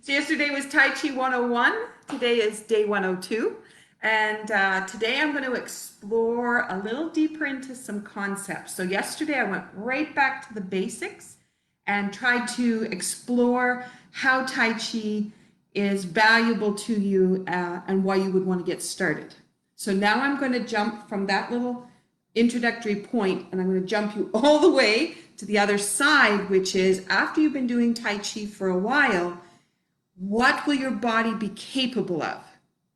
So yesterday was Tai Chi 101. Today is day 102. And today I'm going to explore a little deeper into some concepts. So yesterday I went right back to the basics and tried to explore how Tai Chi is valuable to you and why you would want to get started. So now I'm going to jump from that little introductory point and I'm going to jump you all the way to the other side, which is after you've been doing Tai Chi for a while, what will your body be capable of?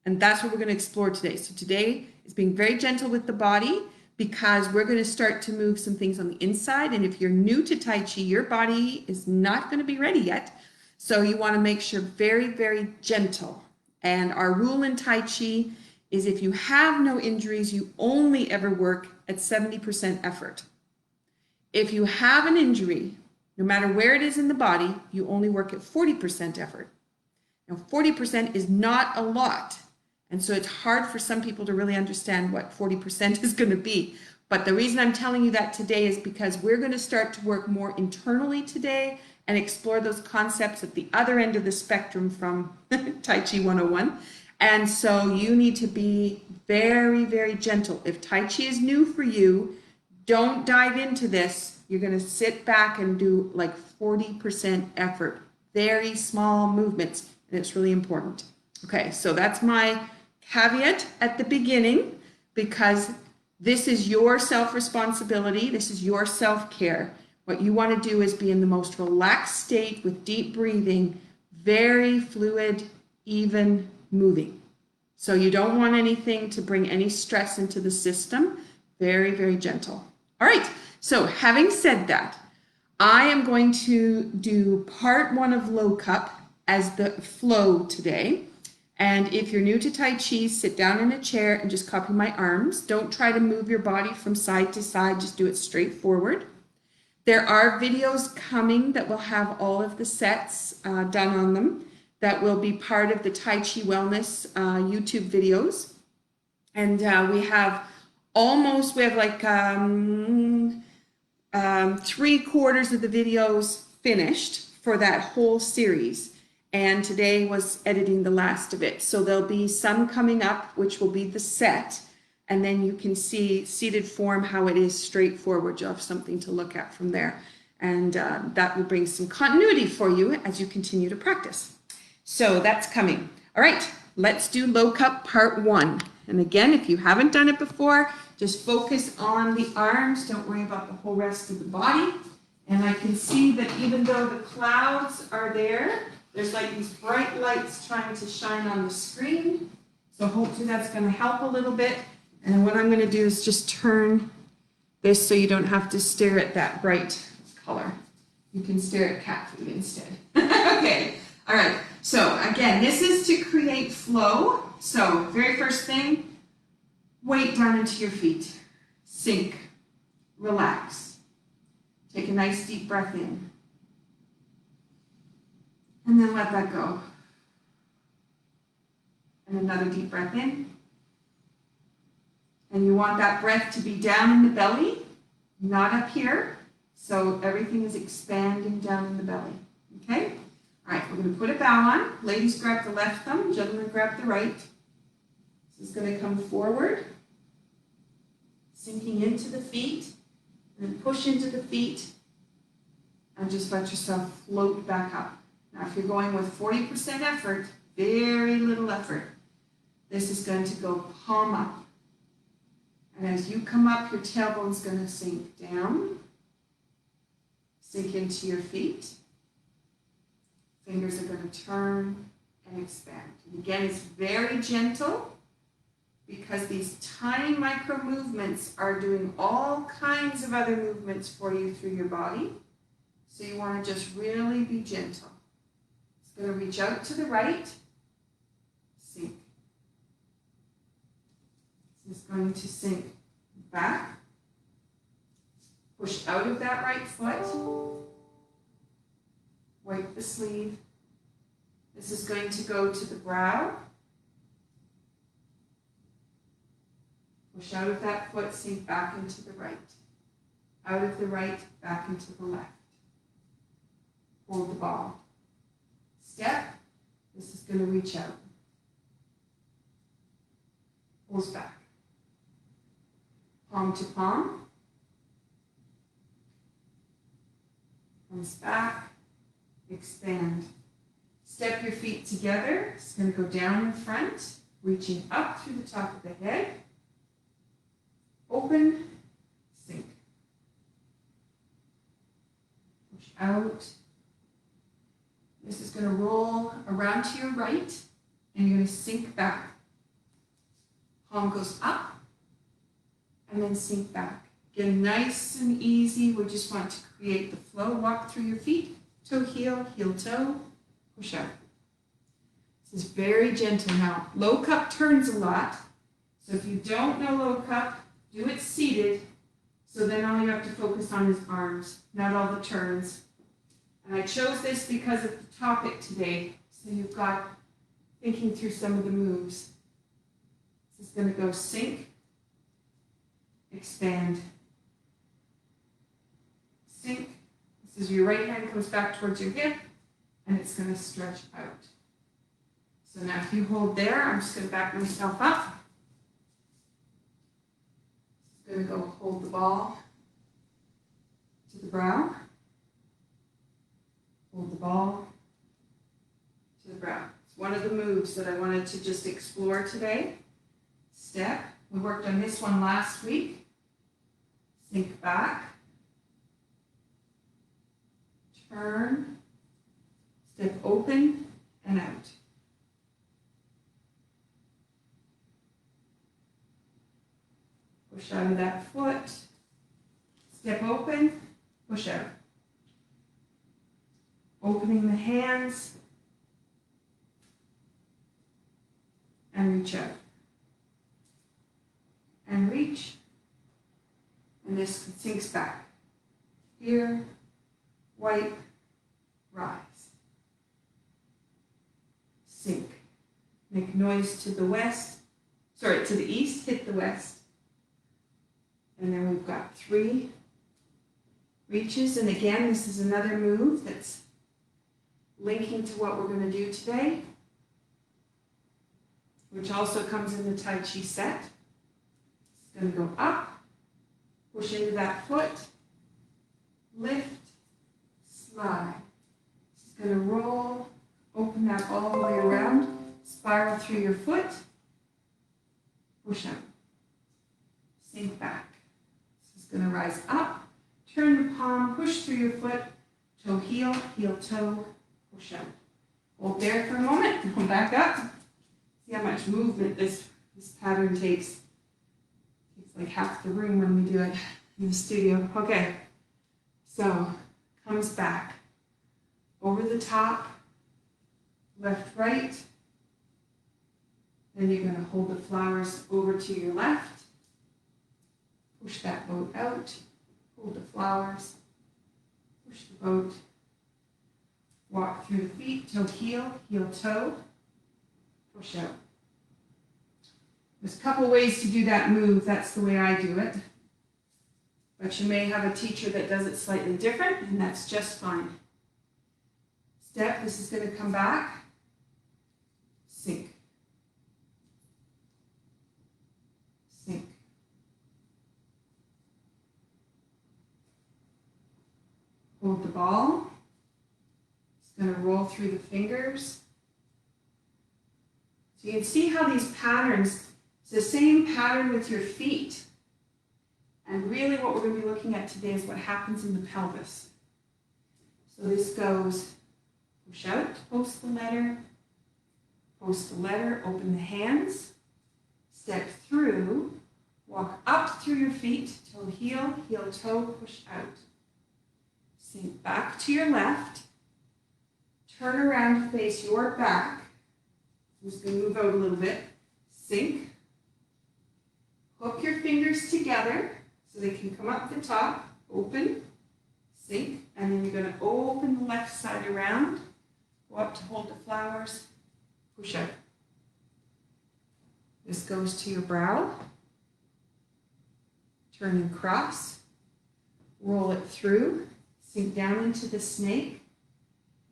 And that's what we're going to explore today. So today is being very gentle with the body because we're going to start to move some things on the inside. And if you're new to Tai Chi, your body is not going to be ready yet. So you want to make sure very, very gentle. And our rule in Tai Chi is if you have no injuries, you only ever work at 70% effort. If you have an injury, no matter where it is in the body, you only work at 40% effort. Now, 40% is not a lot. And so it's hard for some people to really understand what 40% is going to be. But the reason I'm telling you that today is because we're going to start to work more internally today and explore those concepts at the other end of the spectrum from Tai Chi 101. And so you need to be very, very gentle. If Tai Chi is new for you, don't dive into this. You're going to sit back and do like 40% effort, very small movements. And it's really important. Okay, so that's my caveat at the beginning because this is your self-responsibility. This is your self-care. What you want to do is be in the most relaxed state with deep breathing, very fluid, even moving. So you don't want anything to bring any stress into the system. Very, very gentle. All right, so having said that, I am going to do part one of Lok Hup as the flow today. And if you're new to Tai Chi, sit down in a chair and just copy my arms. Don't try to move your body from side to side, just do it straight forward. There are videos coming that will have all of the sets done on them that will be part of the Tai Chi Wellness YouTube videos. And we have like 3/4 of the videos finished for that whole series. And today was editing the last of it. So there'll be some coming up, which will be the set. And then you can see seated form, how it is straightforward. You'll have something to look at from there. And that will bring some continuity for you as you continue to practice. So that's coming. All right, let's do Lok Hup part one. And again, if you haven't done it before, just focus on the arms. Don't worry about the whole rest of the body. And I can see that even though the clouds are there, there's like these bright lights trying to shine on the screen. So hopefully that's going to help a little bit. And what I'm going to do is just turn this so you don't have to stare at that bright color. You can stare at cat food instead. Okay. All right. So again, this is to create flow. So very first thing, weight down into your feet. Sink. Relax. Take a nice deep breath in. And then let that go. And another deep breath in. And you want that breath to be down in the belly, not up here. So everything is expanding down in the belly. Okay? All right, we're going to put a bow on. Ladies, grab the left thumb. Gentlemen, grab the right. This is going to come forward, sinking into the feet, and then push into the feet, and just let yourself float back up. Now, if you're going with 40% effort, very little effort, this is going to go palm up. And as you come up, your tailbone's going to sink down, sink into your feet. Fingers are going to turn and expand. And again, it's very gentle because these tiny micro movements are doing all kinds of other movements for you through your body. So you want to just really be gentle. It's going to reach out to the right, sink. It's going to sink back, push out of that right foot, wipe the sleeve. This is going to go to the brow, push out of that foot, sink back into the right, out of the right, back into the left. Hold the ball. Step, going to reach out. Pulls back. Palm to palm. Comes back. Expand. Step your feet together. It's going to go down in front, reaching up through the top of the head. Open, sink. Push out. This is going to roll around to your right, and you're going to sink back. Palm goes up, and then sink back. Again, nice and easy. We just want to create the flow. Walk through your feet, toe, heel, toe, push out. This is very gentle. Now, Lok Hup turns a lot, so if you don't know Lok Hup, do it seated, so then all you have to focus on is arms, not all the turns. And I chose this because of the topic today, so you've got thinking through some of the moves. This is going to go sink, expand, sink. This is your right hand comes back towards your hip, and it's going to stretch out. So now if you hold there, I'm just going to back myself up. Going to go hold the ball to the brow. Hold the ball to the brow. It's one of the moves that I wanted to just explore today. Step. We worked on this one last week. Sink back. Turn. Step open and out. Push out of that foot, step open, push out. Opening the hands, and reach out. And reach, and this sinks back. Here, wipe, rise. Sink. Make noise to the west, to the east, hit the west. And then we've got 3 reaches. And again, this is another move that's linking to what we're going to do today, which also comes in the Tai Chi set. It's going to go up, push into that foot, lift, slide. It's going to roll, open that all the way around, spiral through your foot, push out, sink back. Going to rise up, turn the palm, push through your foot, toe, heel, toe, push out. Hold there for a moment, and come back up. See how much movement this pattern takes. It's like half the room when we do it in the studio. Okay, so comes back, over the top, left, right. Then you're going to hold the flowers over to your left. Push that boat out, hold the flowers, push the boat, walk through the feet, toe, heel, toe, push out. There's a couple ways to do that move. That's the way I do it. But you may have a teacher that does it slightly different, and that's just fine. Step, this is going to come back, sink, sink. Hold the ball. It's going to roll through the fingers. So you can see how these patterns, it's the same pattern with your feet. And really what we're going to be looking at today is what happens in the pelvis. So this goes push out, post the letter, open the hands, step through, walk up through your feet, toe, heel, toe, push out. Sink back to your left, turn around, face your back. I'm just going to move out a little bit. Sink, hook your fingers together so they can come up the top, open, sink, and then you're going to open the left side around, go up to hold the flowers, push out. This goes to your brow, turn and cross, roll it through, sink down into the snake.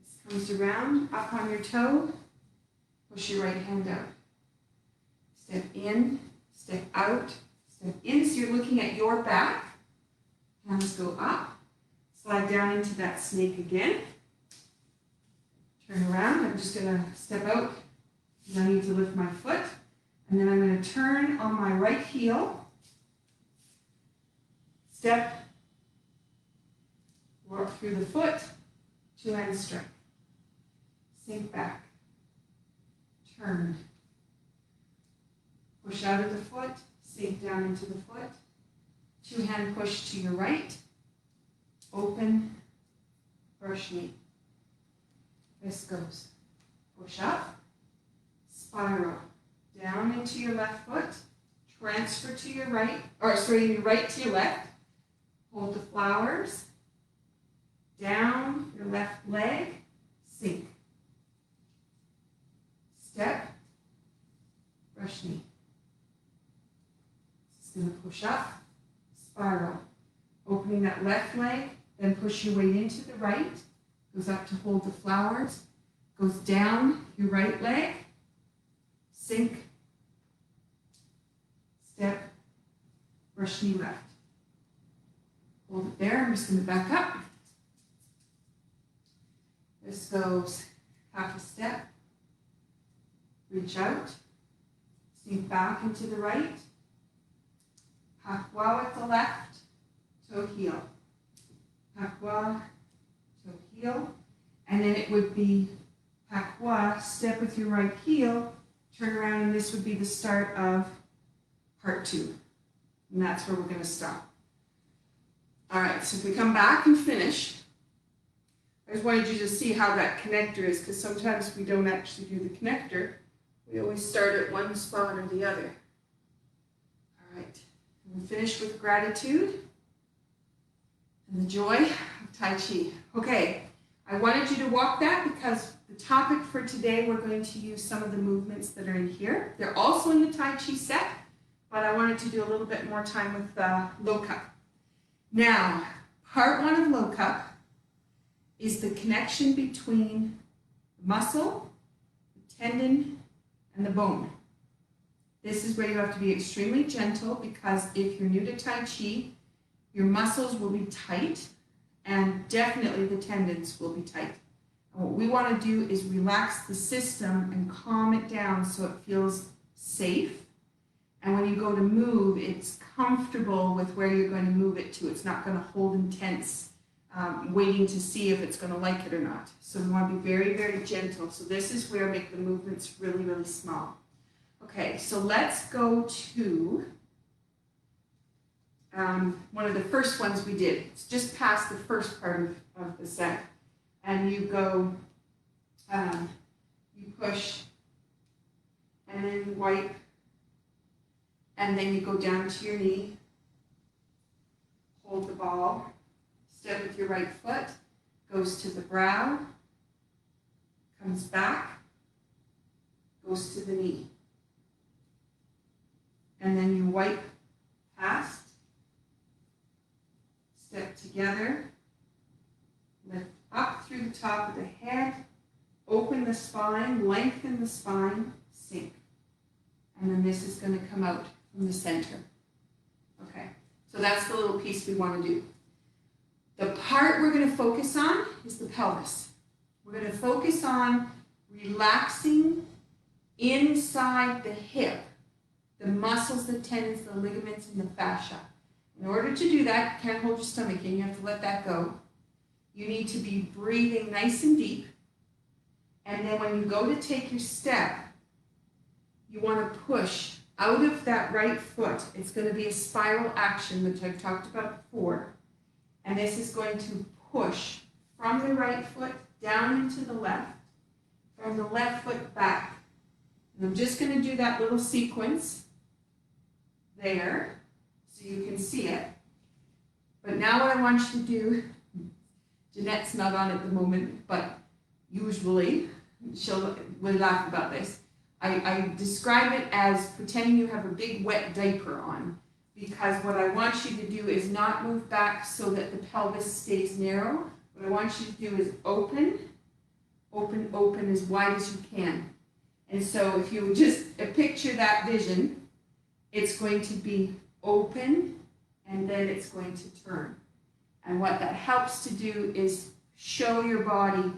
This comes around, up on your toe, Push your right hand out. Step in, step out, step in. So you're looking at your back. Hands go up. Slide down into that snake again. Turn around. I'm just going to step out because I need to lift my foot. And then I'm going to turn on my right heel. Step, walk through the foot, two-hand strike. Sink back. Turn. Push out of the foot, sink down into the foot. Two-hand push to your right. Open, brush knee. This goes. Push up, spiral. Down into your left foot. Transfer to your right, your right to your left. Hold the flowers. Down your left leg, sink. Step, brush knee. Just going to push up, spiral. Opening that left leg, then push your weight into the right. Goes up to hold the flowers. Goes down your right leg, sink. Step, brush knee left. Hold it there. I'm just going to back up. This goes half a step. Reach out. Sink back into the right. Pakwa with the left. Toe heel. Pakwa, toe heel. And then it would be pakwa, step with your right heel, turn around, and this would be the start of part 2. And that's where we're going to stop. All right, so if we come back and finish, I just wanted you to see how that connector is, because sometimes we don't actually do the connector. We always start at one spot or the other. All right, and we finish with gratitude and the joy of Tai Chi. Okay, I wanted you to walk that because the topic for today, we're going to use some of the movements that are in here. They're also in the Tai Chi set, but I wanted to do a little bit more time with Lok Hup. Now, part 1 of Lok Hup is the connection between the muscle, the tendon, and the bone. This is where you have to be extremely gentle because if you're new to Tai Chi, your muscles will be tight and definitely the tendons will be tight. And what we want to do is relax the system and calm it down so it feels safe. And when you go to move, it's comfortable with where you're going to move it to. It's not going to hold intense, waiting to see if it's going to like it or not. So we want to be very, very gentle. So this is where I make the movements really, really small. Okay, so let's go to one of the first ones we did. It's just past the first part of the set. And you go, you push, and then you wipe, and then you go down to your knee, hold the ball, step with your right foot, goes to the brow, comes back, goes to the knee. And then you wipe past, step together, lift up through the top of the head, open the spine, lengthen the spine, sink. And then this is going to come out from the center. Okay, so that's the little piece we want to do. The part we're going to focus on is the pelvis. We're going to focus on relaxing inside the hip, the muscles, the tendons, the ligaments, and the fascia. In order to do that, you can't hold your stomach in, you have to let that go. You need to be breathing nice and deep. And then when you go to take your step, you want to push out of that right foot. It's going to be a spiral action, which I've talked about before. And this is going to push from the right foot down into the left, from the left foot back. And I'm just going to do that little sequence there so you can see it. But now what I want you to do, Jeanette's not on at the moment, but usually we'll laugh about this. I describe it as pretending you have a big wet diaper on, because what I want you to do is not move back so that the pelvis stays narrow. What I want you to do is open, open, open as wide as you can. And so if you just picture that vision, it's going to be open and then it's going to turn. And what that helps to do is show your body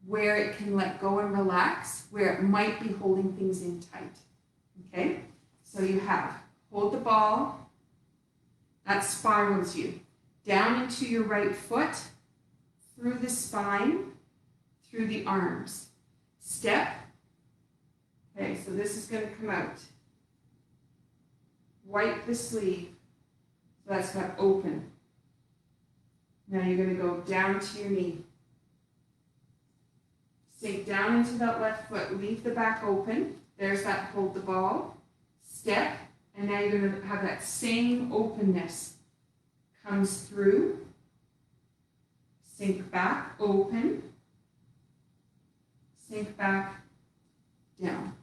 where it can let go and relax, where it might be holding things in tight. Okay? So you have, hold the ball, that spirals you down into your right foot, through the spine, through the arms. Step. Okay, so this is going to come out. Wipe the sleeve. So that's got open. Now you're going to go down to your knee. Sink down into that left foot. Leave the back open. There's that hold the ball. Step. And now you're going to have that same openness. Comes through. Sink back, open. Sink back, down.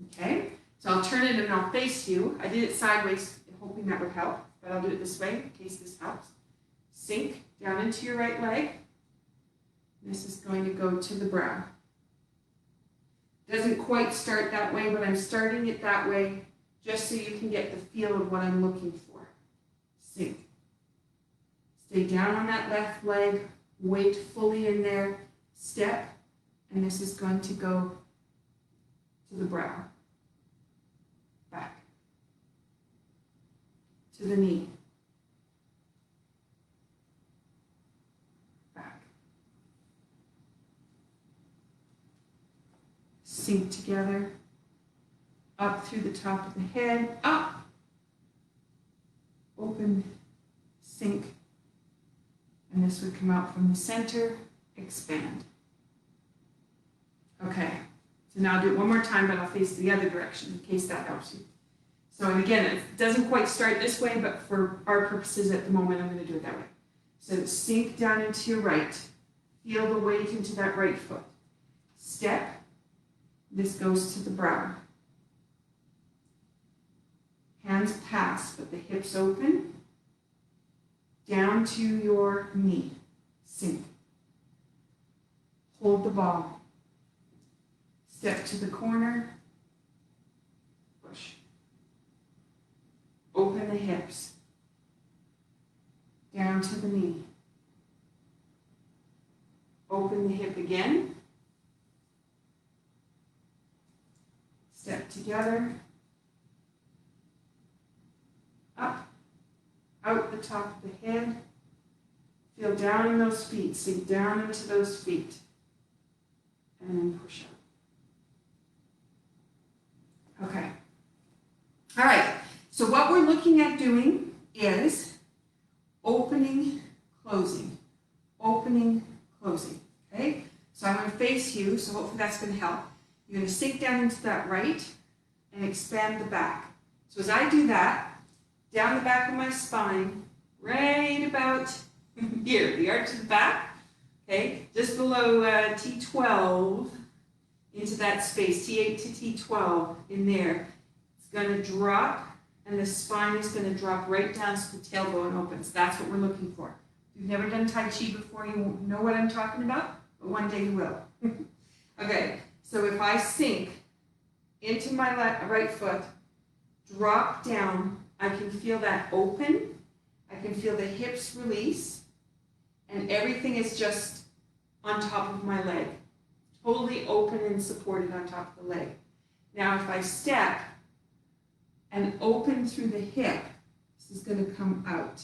Okay? So I'll turn it and I'll face you. I did it sideways, hoping that would help, but I'll do it this way in case this helps. Sink down into your right leg. This is going to go to the brow. Doesn't quite start that way, but I'm starting it that way just so you can get the feel of what I'm looking for. Sink. Stay down on that left leg, weight fully in there, step, and this is going to go to the brow. Back. To the knee. Back. Sink together, up through the top of the head, up, open, sink, and this would come out from the center, expand. Okay, so now I'll do it one more time, but I'll face the other direction in case that helps you. So and again, it doesn't quite start this way, but for our purposes at the moment, I'm going to do it that way. So sink down into your right. Feel the weight into that right foot. Step. This goes to the brow. Hands pass, but the hips open. Down to your knee. Sink. Hold the ball. Step to the corner. Push. Open the hips. Down to the knee. Open the hip again. Step together. Up. Out the top of the head. Feel down in those feet. Sink down into those feet. And then push up. Okay. All right. So what we're looking at doing is opening, closing. Opening, closing. Okay? So I'm going to face you, so hopefully that's going to help. You're going to sink down into that right and expand the back. So as I do that, down the back of my spine, right about here, the arch of the back, okay, just below T12, into that space, T8 to T12, in there. It's going to drop, and the spine is going to drop right down so the tailbone opens. That's what we're looking for. If you've never done Tai Chi before, you won't know what I'm talking about, but one day you will. Okay, so if I sink into my right foot, drop down, I can feel that open, I can feel the hips release, and everything is just on top of my leg. Totally open and supported on top of the leg. Now if I step and open through the hip, this is going to come out.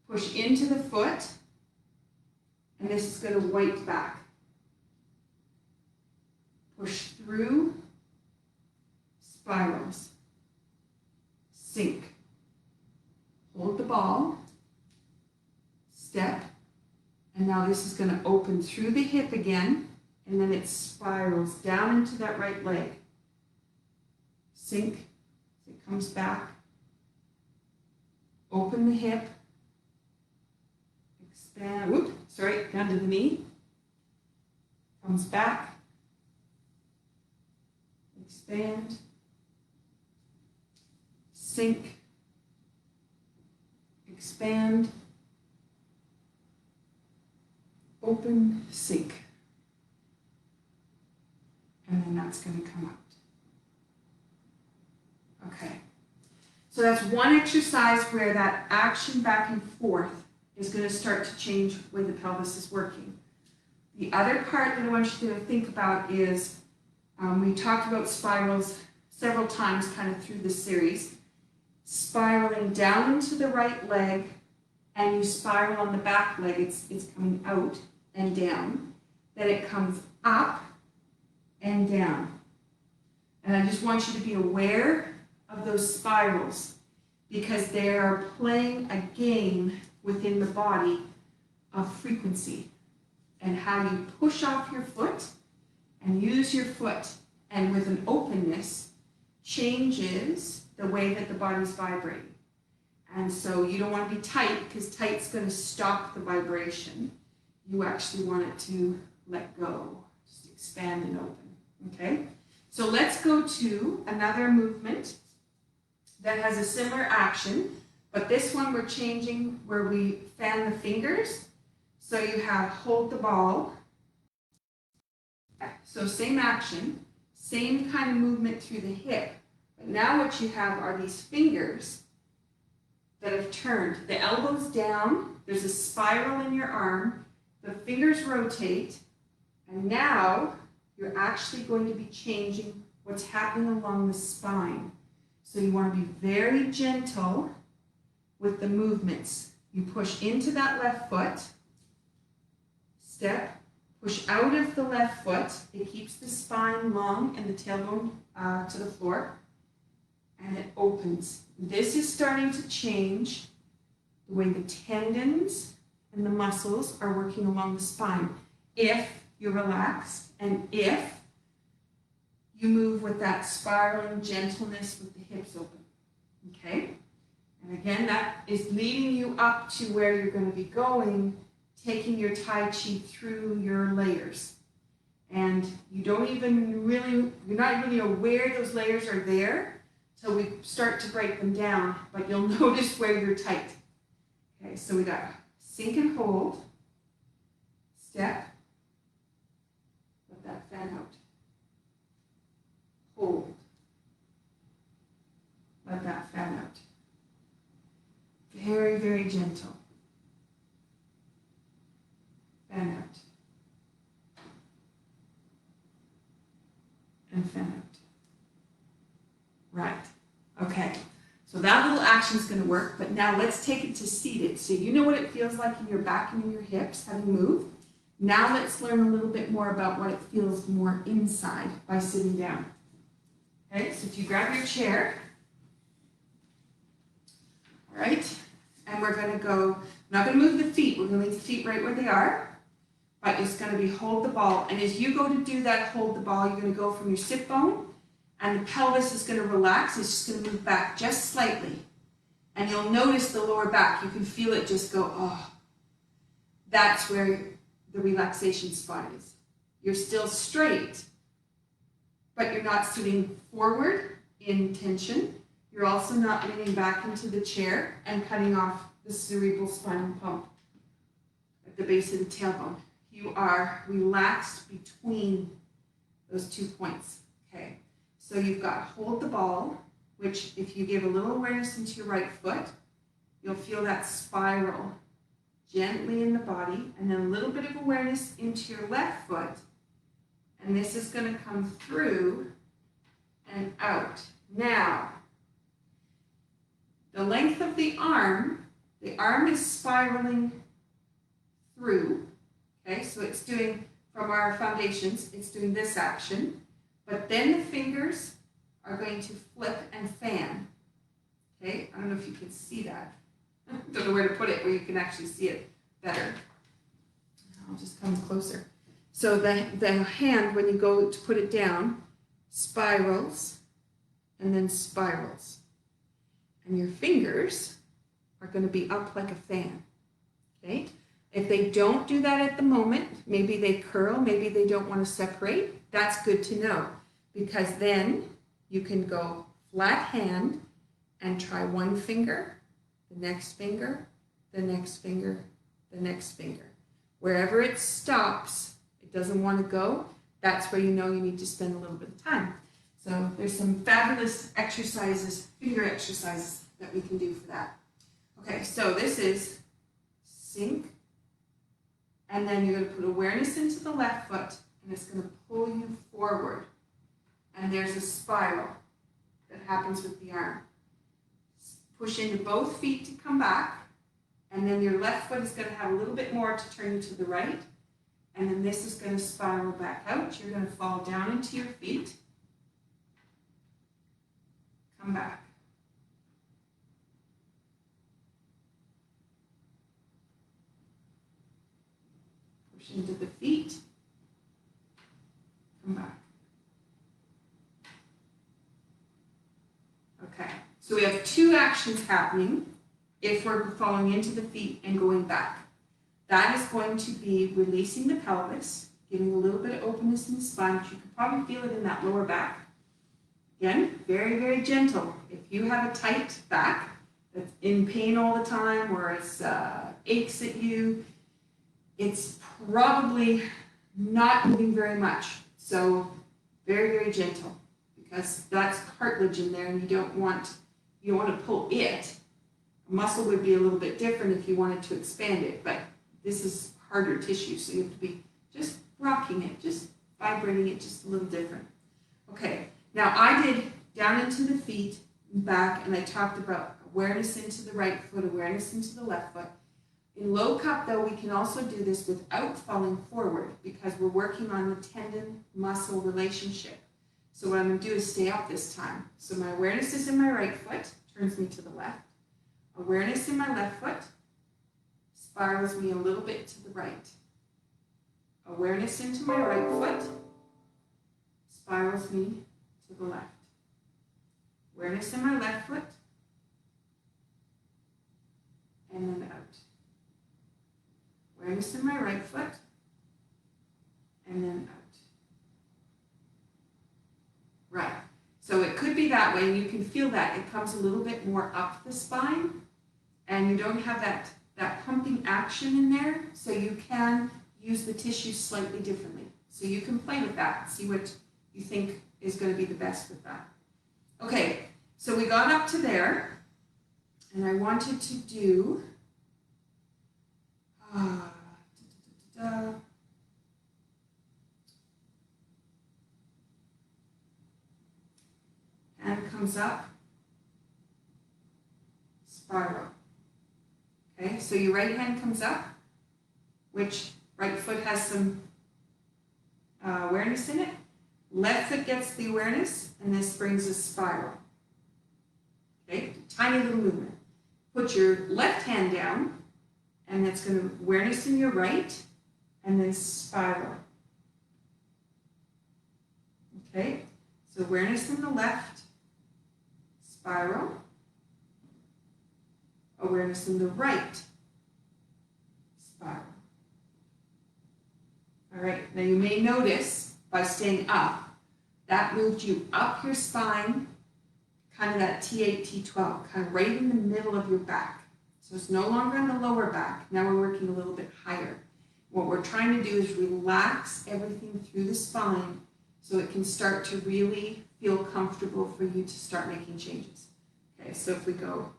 Push into the foot, and this is going to wipe back. Push through, spirals. Sink. Hold the ball. Step. And now this is going to open through the hip again, and then it spirals down into that right leg. Sink. It comes back. Open the hip. Expand. Whoop, sorry, down to the knee. Comes back. Expand. Sink. Expand. Open, sink. and that's going to come out. Okay. So that's one exercise where that action back and forth is going to start to change when the pelvis is working. The other part that I want you to think about is, we talked about spirals several times kind of through this series. Spiraling down into the right leg, and you spiral on the back leg, it's coming out and down. Then it comes up and down. And I just want you to be aware of those spirals, because they are playing a game within the body of frequency and how you push off your foot and use your foot, and with an openness changes the way that the body's vibrating. And so you don't want to be tight, because tight's going to stop the vibration. You actually want it to let go, just expand and open. Okay? So let's go to another movement that has a similar action, but this one we're changing where we fan the fingers. So you have hold the ball. So same action, same kind of movement through the hip. But now what you have are these fingers that have turned. The elbow's down, there's a spiral in your arm, the fingers rotate, and now you're actually going to be changing what's happening along the spine. So you want to be very gentle with the movements. You push into that left foot, step, push out of the left foot. It keeps the spine long and the tailbone to the floor, and it opens. This is starting to change the way the tendons and the muscles are working along the spine. If you're relaxed and if you move with that spiraling gentleness with the hips open, okay? And again, that is leading you up to where you're going to be going, taking your Tai Chi through your layers. And you don't even really, you're not really aware those layers are there till we start to break them down, but you'll notice where you're tight. Okay, so we got sink and hold, step, let that fan out. Hold. Let that fan out. Very, very gentle. Fan out. And fan out. Right. Okay. So that little action is going to work, but now let's take it to seated. So you know what it feels like in your back and in your hips, having moved. Now let's learn a little bit more about what it feels more inside by sitting down. Okay, so if you grab your chair, all right, and we're going to go, we're not going to move the feet, we're going to leave the feet right where they are, but it's going to be hold the ball. And as you go to do that hold the ball, you're going to go from your sit bone, and the pelvis is going to relax, it's just going to move back just slightly. And you'll notice the lower back, you can feel it just go, oh, that's where the relaxation spot is. You're still straight, but you're not sitting forward in tension. You're also not leaning back into the chair and cutting off the cerebral spinal pump at the base of the tailbone. You are relaxed between those 2 points. Okay, so you've got hold the ball, which if you give a little awareness into your right foot, you'll feel that spiral gently in the body, and then a little bit of awareness into your left foot. And this is going to come through and out. Now, the length of the arm is spiraling through. Okay, so it's doing, from our foundations, it's doing this action. But then the fingers are going to flip and fan. Okay, I don't know if you can see that. I don't know where to put it where you can actually see it better. I'll just come closer. So the hand, when you go to put it down, spirals and then spirals. And your fingers are going to be up like a fan. Okay? If they don't do that at the moment, maybe they curl, maybe they don't want to separate, that's good to know, because then you can go flat hand and try one finger, the next finger, the next finger, the next finger. Wherever it stops, it doesn't want to go, that's where you know you need to spend a little bit of time. So there's some fabulous exercises, finger exercises that we can do for that. Okay, so this is sink, and then you're going to put awareness into the left foot, and it's going to pull you forward. And there's a spiral that happens with the arm. Push into both feet to come back, and then your left foot is going to have a little bit more to turn you to the right, and then this is going to spiral back out. You're going to fall down into your feet. Come back. Push into the feet. Come back. Okay, so we have two actions happening if we're falling into the feet and going back. That is going to be releasing the pelvis, giving a little bit of openness in the spine. You can probably feel it in that lower back. Again, very, very gentle. If you have a tight back that's in pain all the time or it aches at you, it's probably not moving very much. So very, very gentle, because that's cartilage in there and you don't want to pull it. A muscle would be a little bit different if you wanted to expand it, but this is harder tissue, so you have to be just rocking it, just vibrating it just a little different. Okay, now I did down into the feet and back, and I talked about awareness into the right foot, awareness into the left foot. In Lok Hup, though, we can also do this without falling forward because we're working on the tendon-muscle relationship. So what I'm going to do is stay up this time. So my awareness is in my right foot, turns me to the left. Awareness in my left foot spirals me a little bit to the right. Awareness into my right foot spirals me to the left. Awareness in my left foot, and then out. Awareness in my right foot, and then out. Right. So it could be that way, and you can feel that. It comes a little bit more up the spine, and you don't have that pumping action in there, so you can use the tissue slightly differently. So you can play with that and see what you think is going to be the best with that. Okay, so we got up to there, and I wanted to do hand comes up, spiral. Okay, so your right hand comes up, which right foot has some awareness in it. Left foot gets the awareness, and this brings a spiral. Okay, tiny little movement. Put your left hand down, and that's going to awareness in your right, and then spiral. Okay, so awareness in the left, spiral. Awareness in the right, spiral. All right, now you may notice by staying up, that moved you up your spine, kind of that T8, T12, kind of right in the middle of your back. So it's no longer in the lower back. Now we're working a little bit higher. What we're trying to do is relax everything through the spine so it can start to really feel comfortable for you to start making changes. Okay, so if we go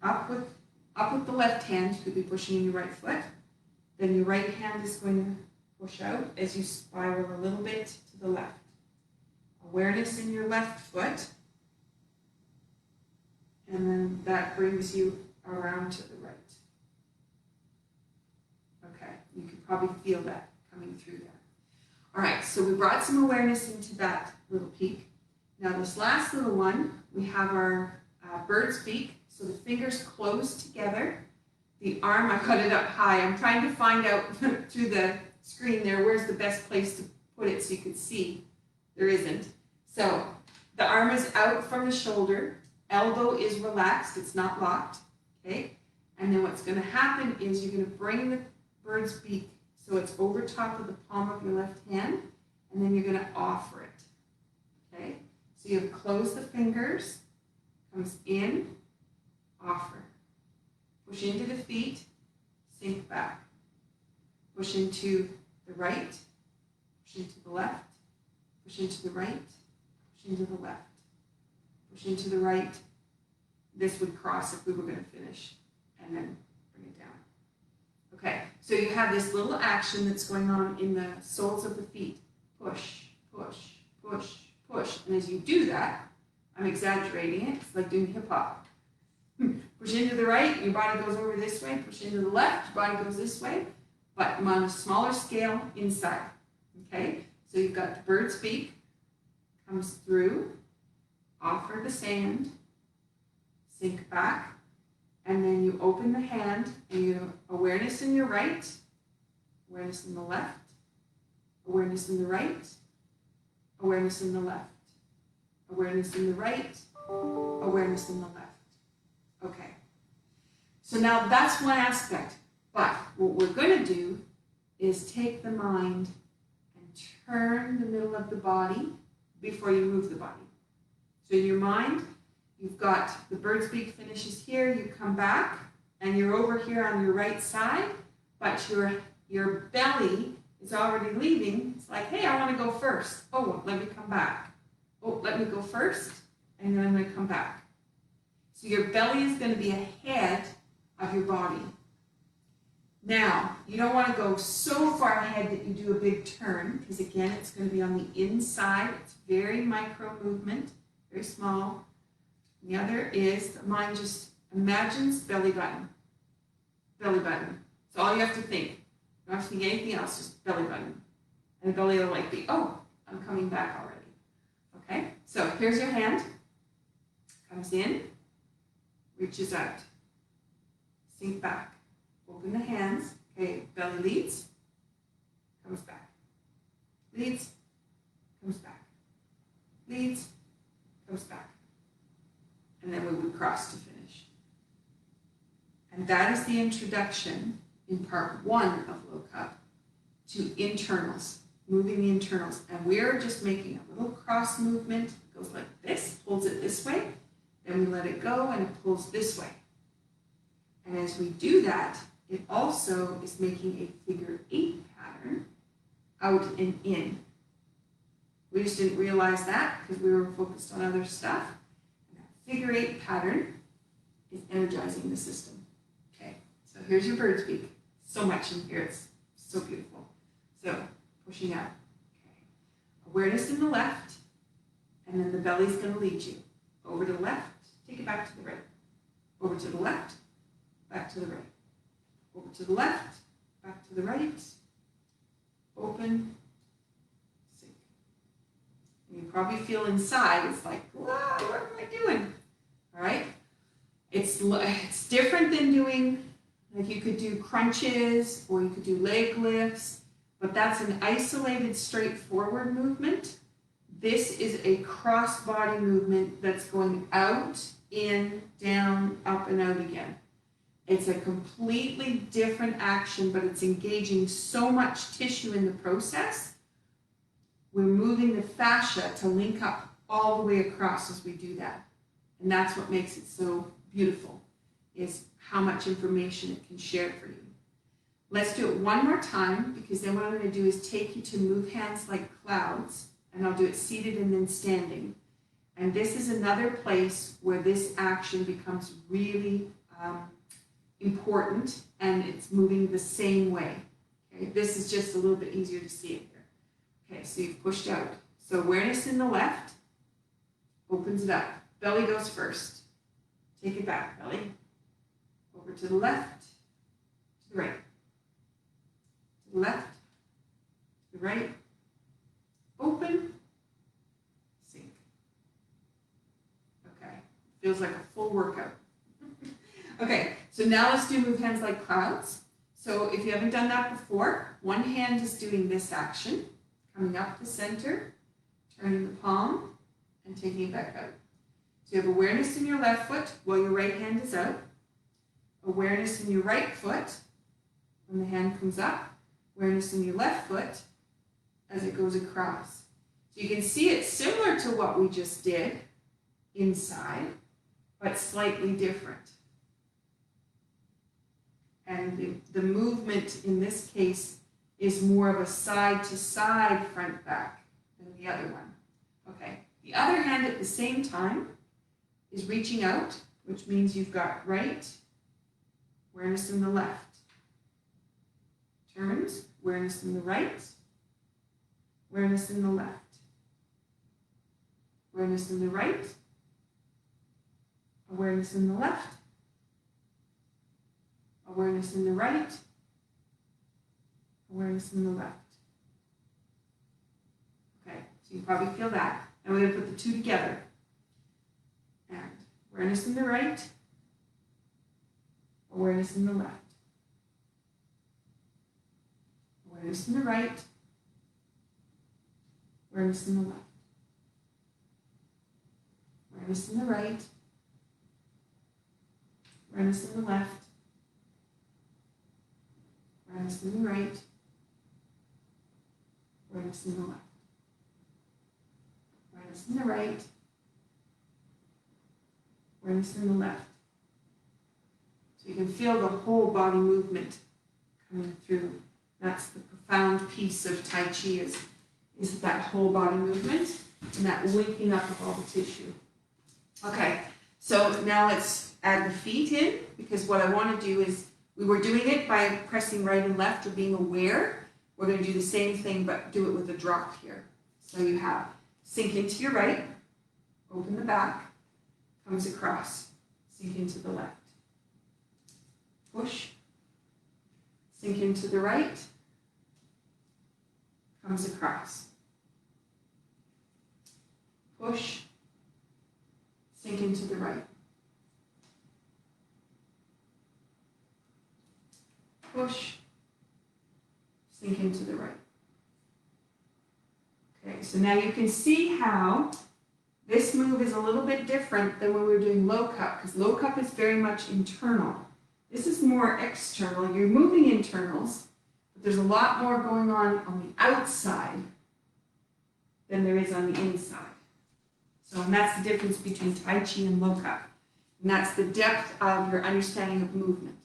up with the left hand, you could be pushing in your right foot. Then your right hand is going to push out as you spiral a little bit to the left. Awareness in your left foot. And then that brings you around to the right. Okay, you can probably feel that coming through there. All right, so we brought some awareness into that little peak. Now this last little one, we have our bird's beak. So the fingers close together. The arm, I got it up high. I'm trying to find out through the screen there, where's the best place to put it so you could see. There isn't. So the arm is out from the shoulder. Elbow is relaxed, it's not locked, okay? And then what's going to happen is you're going to bring the bird's beak so it's over top of the palm of your left hand, and then you're going to offer it, okay? So you close the fingers, comes in, offer. Push into the feet, sink back. Push into the right, push into the left, push into the right, push into the left, push into the right. This would cross if we were going to finish, and then bring it down. Okay, so you have this little action that's going on in the soles of the feet. Push, push, push, push. And as you do that, I'm exaggerating it, it's like doing hip hop. Push into the right, your body goes over this way. Push into the left, your body goes this way. But on a smaller scale inside. Okay, so you've got the bird's beak, comes through, offer the sand, sink back, and then you open the hand and you have awareness in your right, awareness in the left, awareness in the right, awareness in the left, awareness in the right, awareness in the left. Okay, so now that's one aspect, but what we're going to do is take the mind and turn the middle of the body before you move the body. So in your mind, you've got the bird's beak finishes here, you come back, and you're over here on your right side, but your belly is already leaving. It's like, hey, I want to go first. Oh, let me come back. Oh, let me go first, and then I'm going to come back. So your belly is going to be ahead of your body. Now, you don't want to go so far ahead that you do a big turn, because again, it's going to be on the inside. It's very micro movement, very small. The other is the mind just imagines belly button. Belly button. So all you have to think. You don't have to think anything else, just belly button. And the belly will like be, oh, I'm coming back already. Okay, so here's your hand. Comes in, reaches out. Sink back. Open the hands. Okay, belly leads, comes back. Leads, comes back. Leads, comes back. And then we would cross to finish. And that is the introduction in part 1 of Lok Hup to internals, moving the internals. And we're just making a little cross movement. It goes like this, pulls it this way, then we let it go and it pulls this way. And as we do that, it also is making a figure 8 pattern out and in. We just didn't realize that because we were focused on other stuff. And that figure 8 pattern is energizing the system. Okay, so here's your bird's beak. So much in here, it's so beautiful. So pushing out. Okay. Awareness in the left, and then the belly's going to lead you. Over to the left, take it back to the right. Over to the left, back to the right. Over to the left, back to the right. Open, sink. And you probably feel inside, it's like, whoa, what am I doing? All right? It's different than doing, like you could do crunches or you could do leg lifts, but that's an isolated, straightforward movement. This is a cross-body movement that's going out, in, down, up, and out again. It's a completely different action, but it's engaging so much tissue in the process. We're moving the fascia to link up all the way across as we do that. And that's what makes it so beautiful, is how much information it can share for you. Let's do it one more time, because then what I'm going to do is take you to move hands like clouds, and I'll do it seated and then standing. And this is another place where this action becomes really important, and it's moving the same way. Okay, this is just a little bit easier to see it here. Okay, so you've pushed out. So awareness in the left, opens it up. Belly goes first. Take it back, belly. Over to the left, to the right. To the left, to the right. Open, sink. Okay, feels like a full workout. Okay, so now let's do move hands like clouds. So if you haven't done that before, one hand is doing this action, coming up the center, turning the palm, and taking it back out. So you have awareness in your left foot while your right hand is out. Awareness in your right foot when the hand comes up. Awareness in your left foot as it goes across. So you can see it's similar to what we just did inside, but slightly different. And the movement in this case is more of a side to side front back than the other one. Okay, the other hand at the same time is reaching out, which means you've got right, awareness in the left. Turns, awareness in the right, awareness in the left. Awareness in the right, awareness in the left, awareness in the right, awareness in the left. Okay, so you probably feel that. And we're going to put the two together. And awareness in the right, awareness in the left. Awareness in the right, awareness in the left. Awareness in the right, awareness in the left, awareness in the right, awareness in the left, awareness in the right, awareness in the left. So you can feel the whole body movement coming through. That's the profound piece of Tai Chi is that whole body movement and that linking up of all the tissue. Okay, so now let's add the feet in, because what I want to do is, we were doing it by pressing right and left or being aware. We're going to do the same thing, but do it with a drop here. So you have sink into your right, open the back, comes across, sink into the left. Push, sink into the right, comes across. Push, sink into the right. Push, sink into the right. Okay, so now you can see how this move is a little bit different than when we were doing Lok Hup, because Lok Hup is very much internal. This is more external. You're moving internals, but there's a lot more going on the outside than there is on the inside. So, and that's the difference between Tai Chi and Lok Hup. And that's the depth of your understanding of movement.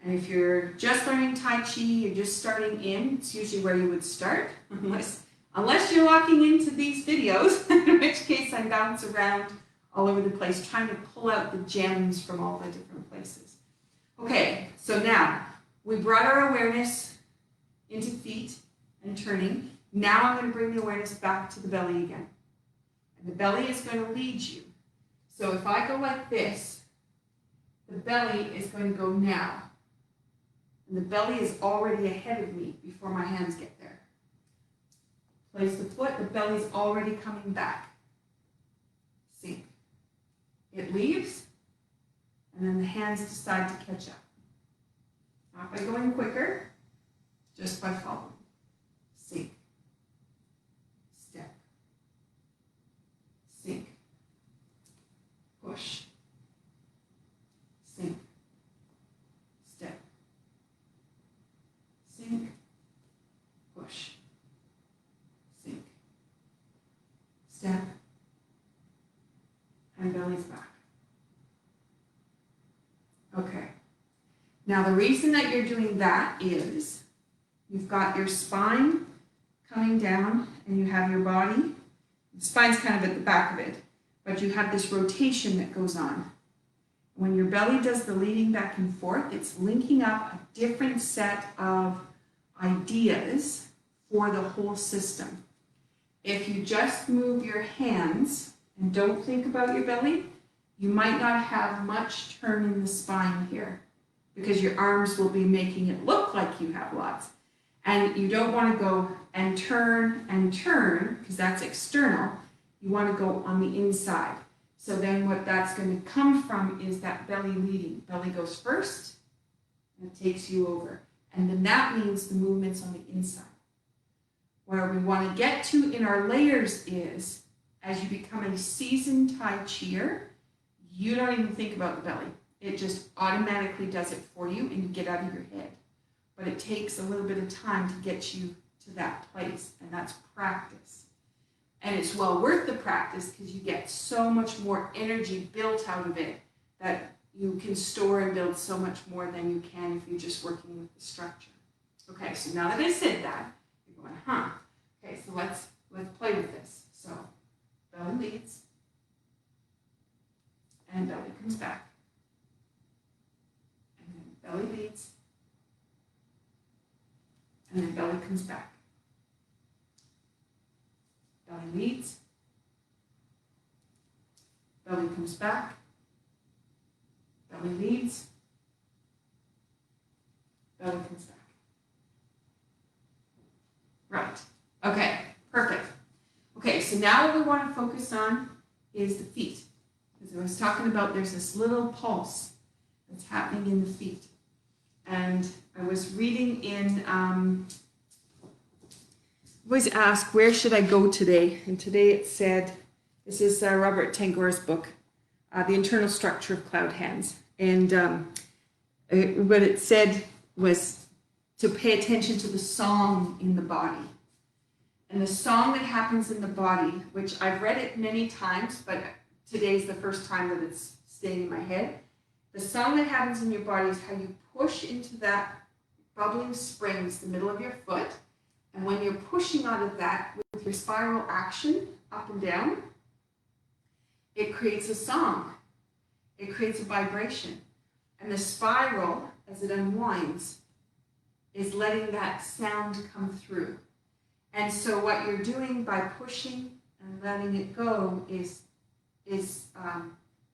And if you're just learning Tai Chi, you're just starting in, it's usually where you would start, unless you're locking into these videos, in which case I bounce around all over the place, trying to pull out the gems from all the different places. Okay, so now we brought our awareness into feet and turning. Now I'm going to bring the awareness back to the belly again. And the belly is going to lead you. So if I go like this, the belly is going to go now. And the belly is already ahead of me before my hands get there. Place the foot, the belly's already coming back. Sink. It leaves, and then the hands decide to catch up. Not by going quicker, just by following. Sink. Step. Sink. Push. Sink. Step. Sink. Push. Sink. Step. And belly's back. Okay. Now the reason that you're doing that is you've got your spine coming down and you have your body. The spine's kind of at the back of it, but you have this rotation that goes on. When your belly does the leading back and forth, it's linking up a different set of ideas for the whole system. If you just move your hands and don't think about your belly, you might not have much turn in the spine here because your arms will be making it look like you have lots. And you don't want to go and turn because that's external. You want to go on the inside. So then what that's going to come from is that belly leading. Belly goes first and it takes you over. And then that means the movement's on the inside. Where we want to get to in our layers is, as you become a seasoned Tai Chier, you don't even think about the belly. It just automatically does it for you and you get out of your head. But it takes a little bit of time to get you to that place, and that's practice. And it's well worth the practice because you get so much more energy built out of it that you can store and build so much more than you can if you're just working with the structure. Okay, so now that I said that, you're going, huh. Okay, so let's play with this. So belly leads and belly comes back. And then belly leads and then belly comes back. Belly leads, belly comes back, belly leads, belly comes back. Right. Okay, perfect. Okay, so now what we want to focus on is the feet. As I was talking about, there's this little pulse that's happening in the feet. And I was reading in, always ask, where should I go today? And today it said, this is Robert Tangore's book, The Internal Structure of Cloud Hands. And what it said was to pay attention to the song in the body. And the song that happens in the body, which I've read it many times, but today's the first time that it's staying in my head. The song that happens in your body is how you push into that bubbling springs, the middle of your foot. And when you're pushing out of that with your spiral action, up and down, it creates a song. It creates a vibration. And the spiral, as it unwinds, is letting that sound come through. And so what you're doing by pushing and letting it go is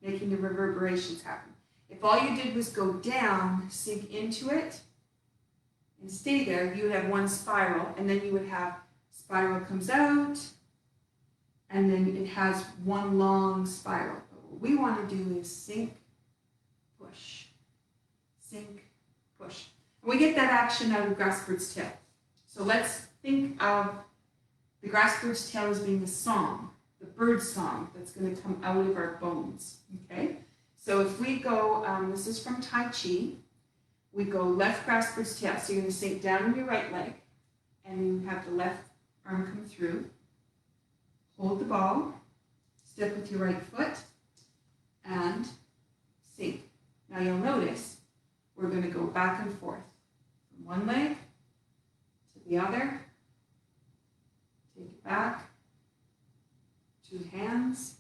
making the reverberations happen. If all you did was go down, sink into it, and stay there, you would have one spiral, and then you would have spiral comes out, and then it has one long spiral. But what we want to do is sink, push, sink, push. And we get that action out of grassbird's tail. So let's think of the grassbird's tail as being a song, the bird song that's going to come out of our bones, okay? So if we go, this is from Tai Chi, we go left grassbird's tail. So you're going to sink down on your right leg, and you have the left arm come through. Hold the ball, step with your right foot, and sink. Now you'll notice we're going to go back and forth from one leg to the other. Take it back, 2 hands,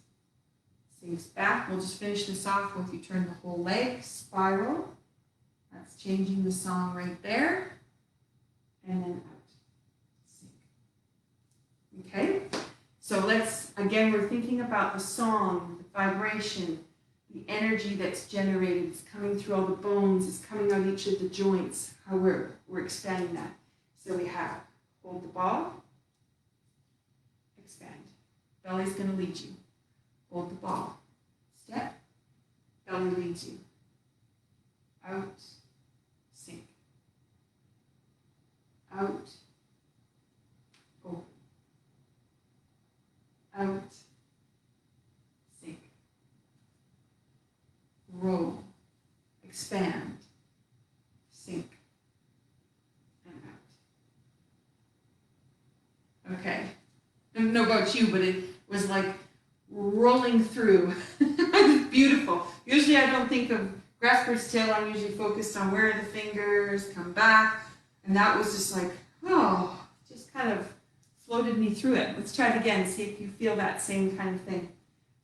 sinks back. We'll just finish this off with you turn the whole leg, spiral. That's changing the song right there. And then out, sink. Okay? So again, we're thinking about the song, the vibration, the energy that's generated. It's coming through all the bones. It's coming out each of the joints, how we're expanding that. So we have hold the ball, expand. Belly's going to lead you. Hold the ball. Step. Belly leads you. Out. Sink. Out. Open. Out. Sink. Roll. Expand. Sink. And out. Okay. I don't know about you, but it was like rolling through. It's beautiful. Usually I don't think of grassbird's tail. I'm usually focused on where the fingers come back. And that was just like, oh, just kind of floated me through it. Let's try it again, see if you feel that same kind of thing.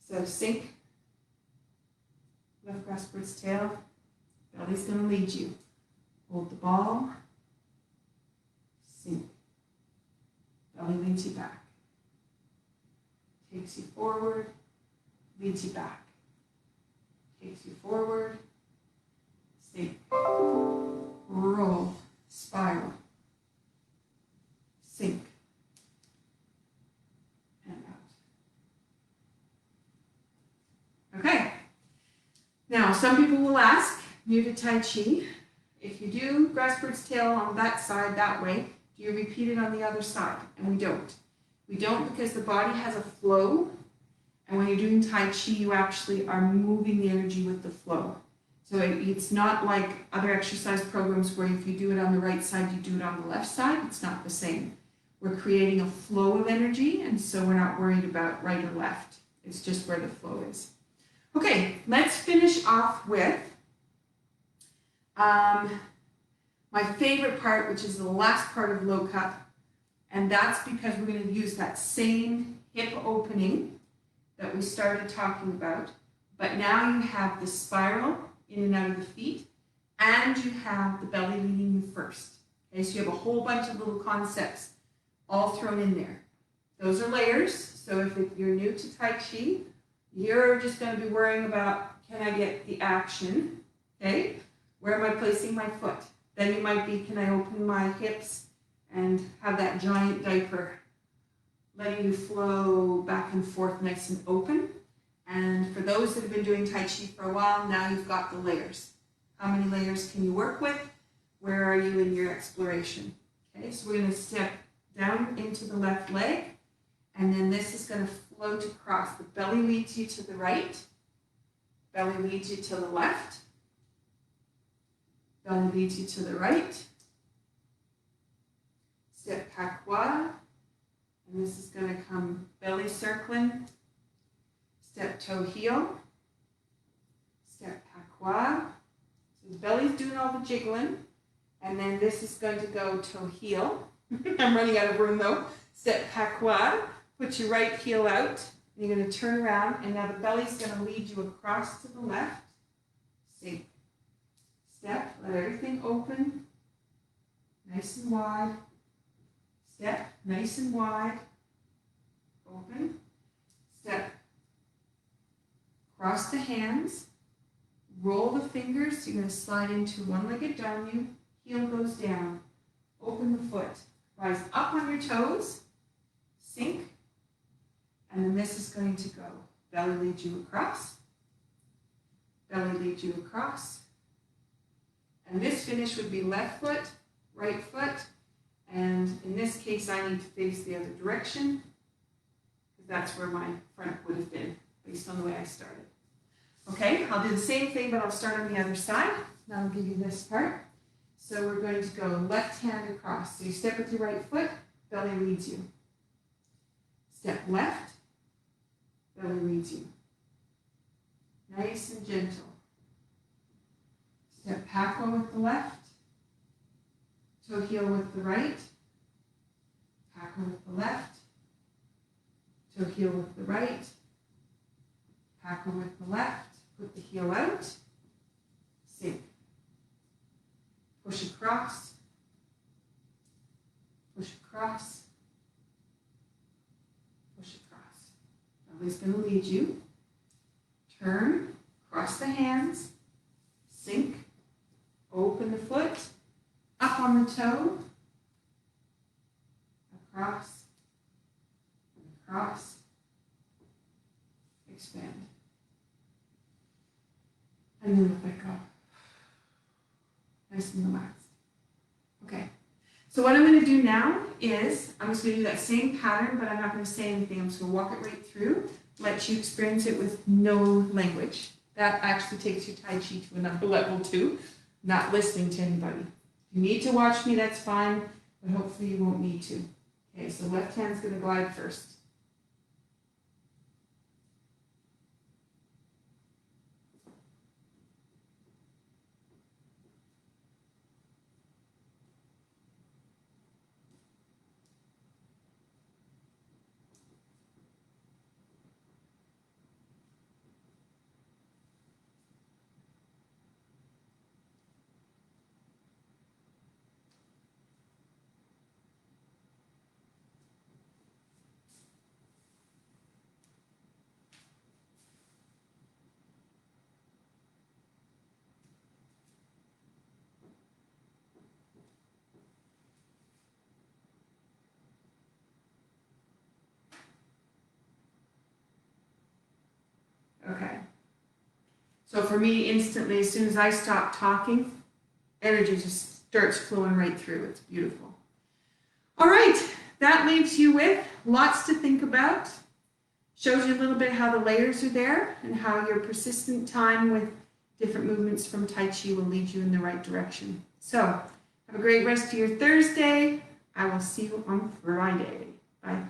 So sink, left grassbird's tail, belly's going to lead you. Hold the ball, sink, belly leads you back. Takes you forward, leads you back. Takes you forward, sink, roll, spiral, sink, and out. Okay. Now, some people will ask, new to Tai Chi, if you do grassbird's tail on that side that way, do you repeat it on the other side? And we don't. We don't because the body has a flow, and when you're doing Tai Chi, you actually are moving the energy with the flow. So it's not like other exercise programs where if you do it on the right side, you do it on the left side. It's not the same. We're creating a flow of energy, and so we're not worried about right or left. It's just where the flow is. Okay, let's finish off with my favorite part, which is the last part of Lok Hup, and that's because we're going to use that same hip opening that we started talking about, but now you have the spiral in and out of the feet, and you have the belly leading you first. Okay, so you have a whole bunch of little concepts all thrown in there. Those are layers, so if you're new to Tai Chi, you're just going to be worrying about, can I get the action? Okay, where am I placing my foot? Then you might be, can I open my hips and have that giant diaper letting you flow back and forth nice and open? And for those that have been doing Tai Chi for a while, now you've got the layers. How many layers can you work with? Where are you in your exploration? Okay, so we're going to step down into the left leg, and then this is going to float across. The belly leads you to the right, belly leads you to the left, belly leads you to the right, step patois, and this is going to come belly circling, step toe heel, step patois. So the belly's doing all the jiggling, and then this is going to go toe heel. I'm running out of room though. Step patois, put your right heel out, and you're going to turn around, and now the belly's going to lead you across to the left. Sink. Step, let everything open, nice and wide. Step, nice and wide, open. Step, cross the hands, roll the fingers. You're going to slide into one-legged down you, heel goes down, open the foot, rise up on your toes, sink, and then this is going to go. Belly leads you across, belly leads you across, and this finish would be left foot, right foot, and in this case I need to face the other direction, because that's where my front would have been, based on the way I started. Okay, I'll do the same thing, but I'll start on the other side. Now I'll give you this part. So we're going to go left hand across. So you step with your right foot, belly leads you. Step left, belly leads you. Nice and gentle. Step patois with the left, toe heel with the right, patois with the left, toe heel with the right, patois with the left, put the heel out, sink. Push across, push across, push across. Belly's going to lead you. Turn, cross the hands, sink, open the foot, up on the toe, across, across, expand. And then let go. Nice and relaxed. Okay, so what I'm going to do now is I'm just going to do that same pattern, but I'm not going to say anything. I'm just going to walk it right through, let you experience it with no language. That actually takes your Tai Chi to another level too, not listening to anybody. If you need to watch me, that's fine, but hopefully you won't need to. Okay, so left hand's going to glide first. Okay. So for me, instantly, as soon as I stop talking, energy just starts flowing right through. It's beautiful. All right, that leaves you with lots to think about. Shows you a little bit how the layers are there and how your persistent time with different movements from Tai Chi will lead you in the right direction. So have a great rest of your Thursday. I will see you on Friday. Bye.